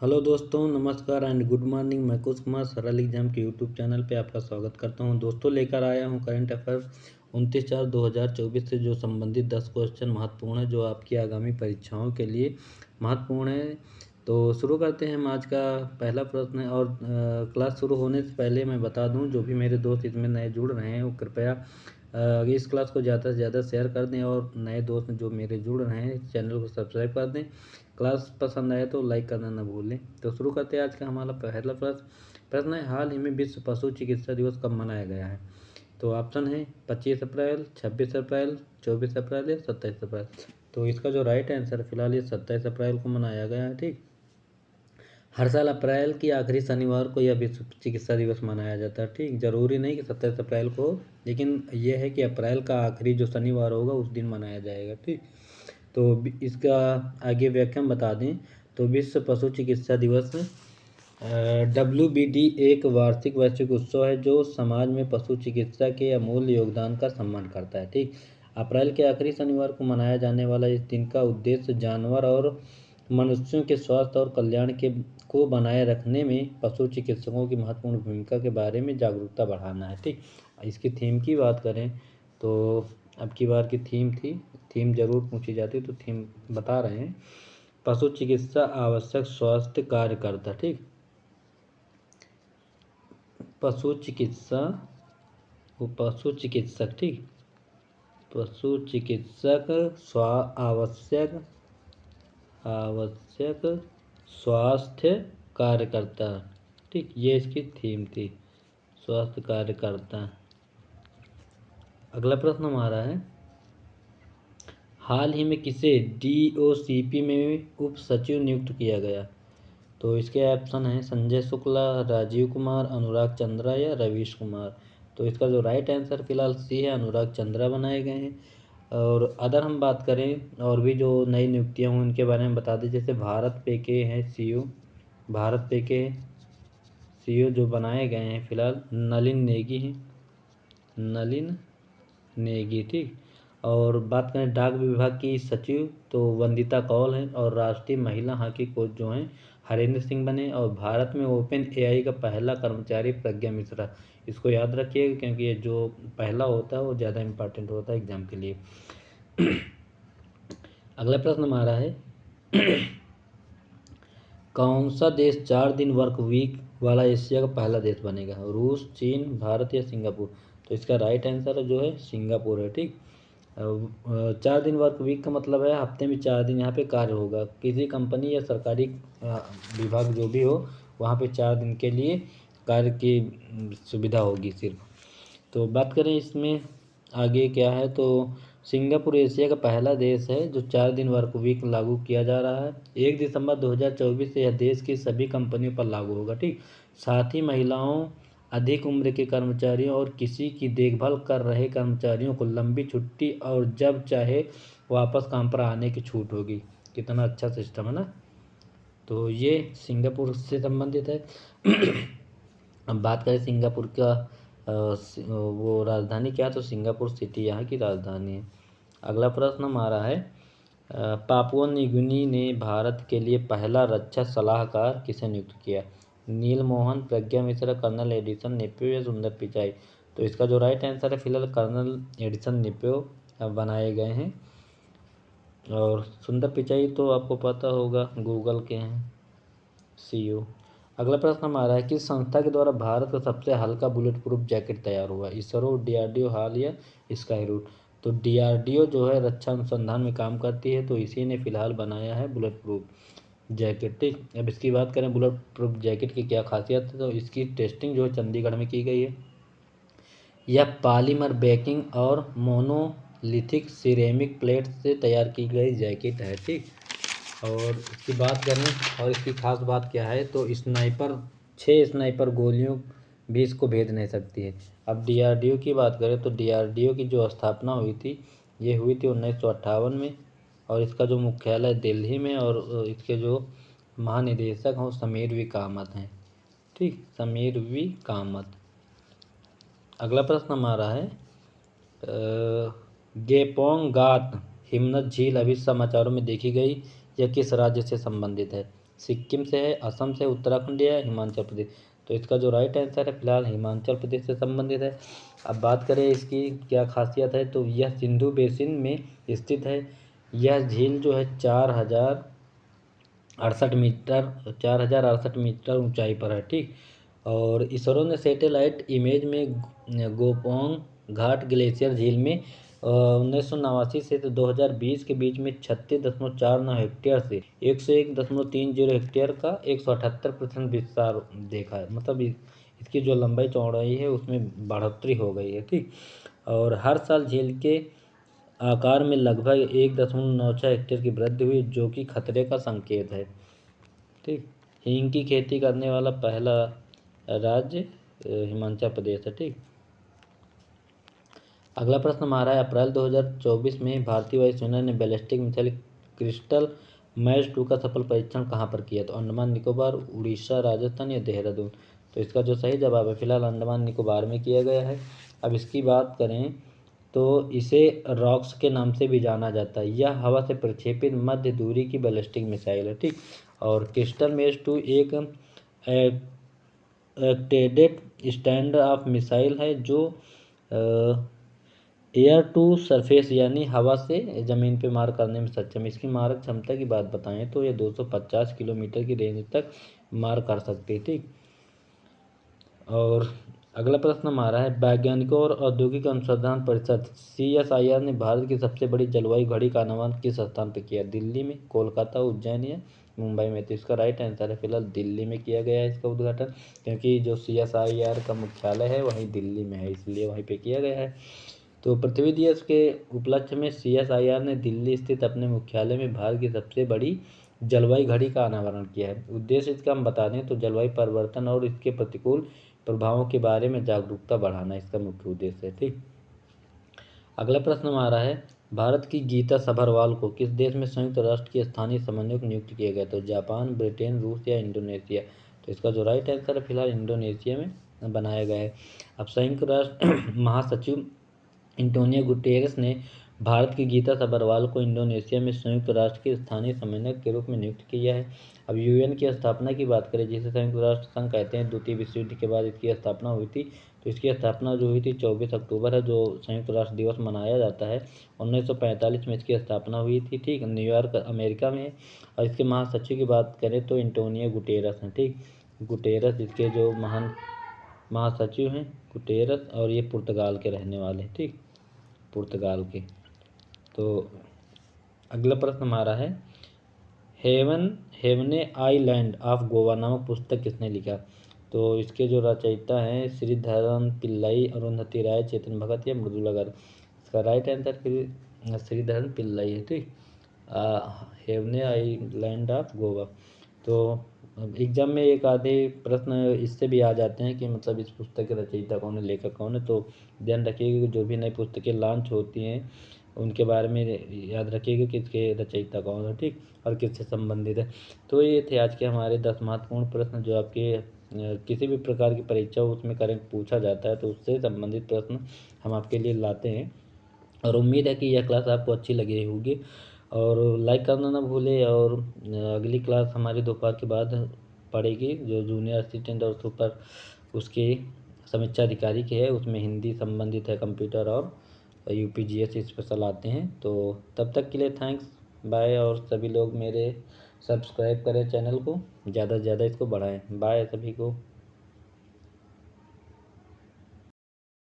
Hello दोस्तों, नमस्कार and good morning. मैं कुश कुमार सरल एग्जाम के यूट्यूब चैनल पे आपका स्वागत करता हूं। दोस्तों, लेकर आया हूं करंट अफेयर 29/4/2024 से जो संबंधित 10 क्वेश्चन महत्वपूर्ण है, जो आपकी आगामी परीक्षाओं के लिए महत्वपूर्ण है। तो शुरू करते हैं। हम आज का पहला प्रश्न है और क्लास शुरू होने से पहले मैं बता दूं, जो भी मेरे दोस्त इसमें नए जुड़ रहे हैं वो कृपया इस क्लास को ज़्यादा से ज़्यादा शेयर कर दें और नए दोस्त जो मेरे जुड़ रहे हैं चैनल को सब्सक्राइब कर दें। क्लास पसंद आए तो लाइक करना ना भूलें। तो शुरू करते हैं। आज का हमारा पहला प्रश्न है, हाल ही में विश्व पशु चिकित्सा दिवस कब मनाया गया है? तो ऑप्शन है 25 अप्रैल, 26 अप्रैल, 24 अप्रैल या 27 अप्रैल। तो इसका जो राइट आंसर फिलहाल ये 27 अप्रैल को मनाया गया है। ठीक, हर साल अप्रैल की आखिरी शनिवार को यह विश्व चिकित्सा दिवस मनाया जाता है। ठीक, जरूरी नहीं कि 27 अप्रैल को हो, लेकिन यह है कि अप्रैल का आखिरी जो शनिवार होगा उस दिन मनाया जाएगा। ठीक, तो इसका आगे व्याख्या बता दें तो विश्व पशु चिकित्सा दिवस WBD एक वार्षिक वैश्विक उत्सव है जो समाज में पशु चिकित्सा के अमूल्य योगदान का सम्मान करता है। ठीक, अप्रैल के आखिरी शनिवार को मनाया जाने वाला इस दिन का उद्देश्य जानवर और मनुष्यों के स्वास्थ्य और कल्याण को बनाए रखने में पशु चिकित्सकों की महत्वपूर्ण भूमिका के बारे में जागरूकता बढ़ाना है। ठीक, इसकी थीम की बात करें तो अब की बार की थीम जरूर पूछी जाती, तो थीम बता रहे हैं, पशु चिकित्सा आवश्यक स्वास्थ्य कार्यकर्ता। ठीक, पशु चिकित्सक। ठीक, पशु चिकित्सक आवश्यक स्वास्थ्य कार्यकर्ता। ठीक, ये इसकी थीम थी, स्वास्थ्य कार्यकर्ता। अगला प्रश्न हमारा है, हाल ही में किसे DOCP में उप सचिव नियुक्त किया गया? तो इसके ऑप्शन हैं संजय शुक्ला, राजीव कुमार, अनुराग चंद्रा या रवीश कुमार। तो इसका जो राइट आंसर फिलहाल सी है, अनुराग चंद्रा बनाए गए हैं। और अगर हम बात करें और भी जो नई नियुक्तियां हुई उनके बारे में बता दें, जैसे भारत पे के हैं CEO, भारत पे के CEO जो बनाए गए हैं फिलहाल नलिन नेगी हैं, नलिन नेगी। ठीक, और बात करें डाक विभाग की सचिव तो वंदिता कौल हैं, और राष्ट्रीय महिला हॉकी कोच जो हैं हरेंद्र सिंह बने, और भारत में OpenAI का पहला कर्मचारी प्रज्ञा मिश्रा। इसको याद रखिएगा क्योंकि ये जो पहला होता है वो ज़्यादा इम्पोर्टेंट होता है एग्जाम के लिए। अगला प्रश्न हमारा है, कौन सा देश 4 दिन वर्क वीक वाला एशिया का पहला देश बनेगा? रूस, चीन, भारत या सिंगापुर। तो इसका राइट आंसर जो है सिंगापुर है। ठीक, 4 दिन वर्क वीक का मतलब है हफ्ते में 4 दिन यहाँ पे कार्य होगा। किसी कंपनी या सरकारी विभाग जो भी हो वहाँ पे 4 दिन के लिए कार्य की सुविधा होगी सिर्फ। तो बात करें इसमें आगे क्या है, तो सिंगापुर एशिया का पहला देश है जो 4 दिन वर्क वीक लागू किया जा रहा है। 1 दिसंबर 2024 से यह देश की सभी कंपनियों पर लागू होगा। ठीक, साथ ही महिलाओं, अधिक उम्र के कर्मचारियों और किसी की देखभाल कर रहे कर्मचारियों को लंबी छुट्टी और जब चाहे वापस काम पर आने की छूट होगी। कितना अच्छा सिस्टम है ना। तो ये सिंगापुर से संबंधित है। अब बात करें सिंगापुर का वो राजधानी क्या है, तो सिंगापुर सिटी यहाँ की राजधानी है। अगला प्रश्न हमारा है, पापुआ न्यूगिनी ने भारत के लिए पहला रक्षा सलाहकार किसे नियुक्त किया? नील मोहन, प्रज्ञा मिश्रा, कर्नल एडिसन नेपियो या सुंदर पिचाई। तो इसका जो राइट आंसर है फिलहाल कर्नल एडिसन नेपियो बनाए गए हैं, और सुंदर पिचाई तो आपको पता होगा गूगल के हैं CEO। अगला प्रश्न हमारा है, किस संस्था के द्वारा भारत का सबसे हल्का बुलेट प्रूफ जैकेट तैयार हुआ? इसरो, DRDO, हाल या स्काई रूट। तो DRDO जो है रक्षा अनुसंधान में काम करती है, तो इसी ने फिलहाल बनाया है बुलेट प्रूफ जैकेट। ठीक, अब इसकी बात करें बुलेट प्रूफ जैकेट की क्या खासियत है, तो इसकी टेस्टिंग जो है चंडीगढ़ में की गई है। यह पॉलीमर बेकिंग और मोनोलिथिक सिरेमिक प्लेट से तैयार की गई जैकेट है। ठीक, और इसकी बात करें और इसकी खास बात क्या है, तो 6 स्नाइपर गोलियों भी इसको भेद नहीं सकती है। अब DRDO की बात करें तो DRDO की जो स्थापना हुई थी ये हुई थी 1958 में, और इसका जो मुख्यालय दिल्ली में, और इसके जो महानिदेशक हैं समीर वी कामत हैं। ठीक, समीर वी कामत। अगला प्रश्न हमारा है, गेपोंग गात हिमनद झील अभी समाचारों में देखी गई, यह किस राज्य से संबंधित है? सिक्किम से है, असम से, उत्तराखंड या हिमाचल प्रदेश। तो इसका जो राइट आंसर है फिलहाल हिमाचल प्रदेश से संबंधित है। अब बात करें इसकी क्या खासियत है, तो यह सिंधु बेसिन में स्थित है। यह झील जो है 4,068 मीटर ऊंचाई पर है, ठीक। और इसरो ने सैटेलाइट इमेज में गोपोंग घाट ग्लेशियर झील में 1989 से तो 2020 के बीच में 36.49 हेक्टेयर से 101.30 हेक्टेयर का 178% विस्तार देखा है। मतलब इसकी जो लंबाई चौड़ाई है उसमें बढ़ोतरी हो गई है, ठीक। और हर साल झील के आकार में लगभग 1.96 हेक्टेयर की वृद्धि हुई, जो कि खतरे का संकेत है, ठीक। हींग की खेती करने वाला पहला राज्य हिमाचल प्रदेश है, ठीक। अगला प्रश्न हमारा है, अप्रैल 2024 में भारतीय वायुसेना ने बैलिस्टिक मिसाइल क्रिस्टल मैच 2 का सफल परीक्षण कहाँ पर किया? तो अंडमान निकोबार, उड़ीसा, राजस्थान या देहरादून। तो इसका जो सही जवाब है फिलहाल अंडमान निकोबार में किया गया है। अब इसकी बात करें तो इसे रॉक्स के नाम से भी जाना जाता है। यह हवा से प्रक्षेपित मध्य दूरी की बैलिस्टिक मिसाइल है, ठीक। और क्रिस्टल मैच 2 एक एक्टेडेड स्टैंड ऑफ मिसाइल है जो एयर टू सरफेस यानी हवा से ज़मीन पे मार करने में सक्षम है। इसकी मारक क्षमता की बात बताएं तो ये 250 किलोमीटर की रेंज तक मार कर सकती है, ठीक। और अगला प्रश्न हमारा है, वैज्ञानिकों और औद्योगिक अनुसंधान परिषद CSIR ने भारत की सबसे बड़ी जलवायु घड़ी का निर्माण किस स्थान पर किया? दिल्ली में, कोलकाता, उज्जैन या मुंबई में। तो इसका राइट आंसर है फिलहाल दिल्ली में किया गया है इसका उद्घाटन, क्योंकि जो CSIR का मुख्यालय है वहीं दिल्ली में है, इसलिए वहीं पे किया गया है। तो पृथ्वी दिवस के उपलक्ष्य में CSIR ने दिल्ली स्थित अपने मुख्यालय में भारत की सबसे बड़ी जलवायु घड़ी का अनावरण किया है। उद्देश्य इसका हम बता दें तो जलवायु परिवर्तन और इसके प्रतिकूल प्रभावों के बारे में जागरूकता बढ़ाना इसका मुख्य उद्देश्य है, ठीक। अगला प्रश्न हमारा है, भारत की गीता सभरवाल को किस देश में संयुक्त राष्ट्र के स्थानीय समन्वयक नियुक्त किया गया? तो जापान, ब्रिटेन, रूस या इंडोनेशिया। तो इसका जो राइट आंसर है फिलहाल इंडोनेशिया में बनाया गया है। अब संयुक्त राष्ट्र महासचिव एंटोनियो गुटेरेस ने भारत की गीता सभरवाल को इंडोनेशिया में संयुक्त राष्ट्र के स्थानीय समन्वयक के रूप में नियुक्त किया है। अब UN की स्थापना की बात करें, जिसे संयुक्त राष्ट्र संघ कहते हैं, द्वितीय विश्व युद्ध के बाद इसकी स्थापना हुई थी। तो इसकी स्थापना जो हुई थी 24 अक्टूबर है, जो संयुक्त राष्ट्र दिवस मनाया जाता है। 1945 में इसकी स्थापना हुई थी, ठीक, न्यूयॉर्क अमेरिका में। और इसके महासचिव की बात करें तो एंटोनियो गुटेरस हैं, ठीक। गुटेरस इसके जो महान महासचिव हैं गुटेरस, और ये पुर्तगाल के रहने वाले हैं, ठीक, पुर्तगाल के। तो अगला प्रश्न हमारा है, हेवने आइलैंड ऑफ गोवा नामक पुस्तक किसने लिखा? तो इसके जो रचयिता हैं श्रीधरन पिल्लई, अरुंधति राय, चेतन भगत या मृदुला गर्ग। इसका राइट आंसर फिर श्रीधरन पिल्लई है, ठीक। हेवने आइलैंड ऑफ गोवा। तो एग्जाम में एक आधे प्रश्न इससे भी आ जाते हैं कि मतलब इस पुस्तक के रचयिता कौन है, लेखक कौन है। तो ध्यान रखिएगा कि जो भी नई पुस्तकें लॉन्च होती हैं उनके बारे में याद रखिएगा कि इसके रचयिता कौन है, ठीक, और किससे संबंधित है। तो ये थे आज के हमारे 10 महत्वपूर्ण प्रश्न जो आपके किसी भी प्रकार की परीक्षा हो उसमें करंट पूछा जाता है, तो उससे संबंधित प्रश्न हम आपके लिए लाते हैं। और उम्मीद है कि यह क्लास आपको अच्छी लगी होगी, और लाइक करना ना भूलें। और अगली क्लास हमारी दोपहर के बाद पड़ेगी, जो जूनियर असिस्टेंट और सुपर उसकी समीक्षा अधिकारी की है, उसमें हिंदी संबंधित है, कंप्यूटर और UPGS स्पेशल आते हैं। तो तब तक के लिए थैंक्स, बाय। और सभी लोग मेरे सब्सक्राइब करें चैनल को, ज़्यादा से ज़्यादा इसको बढ़ाएं। बाय सभी को।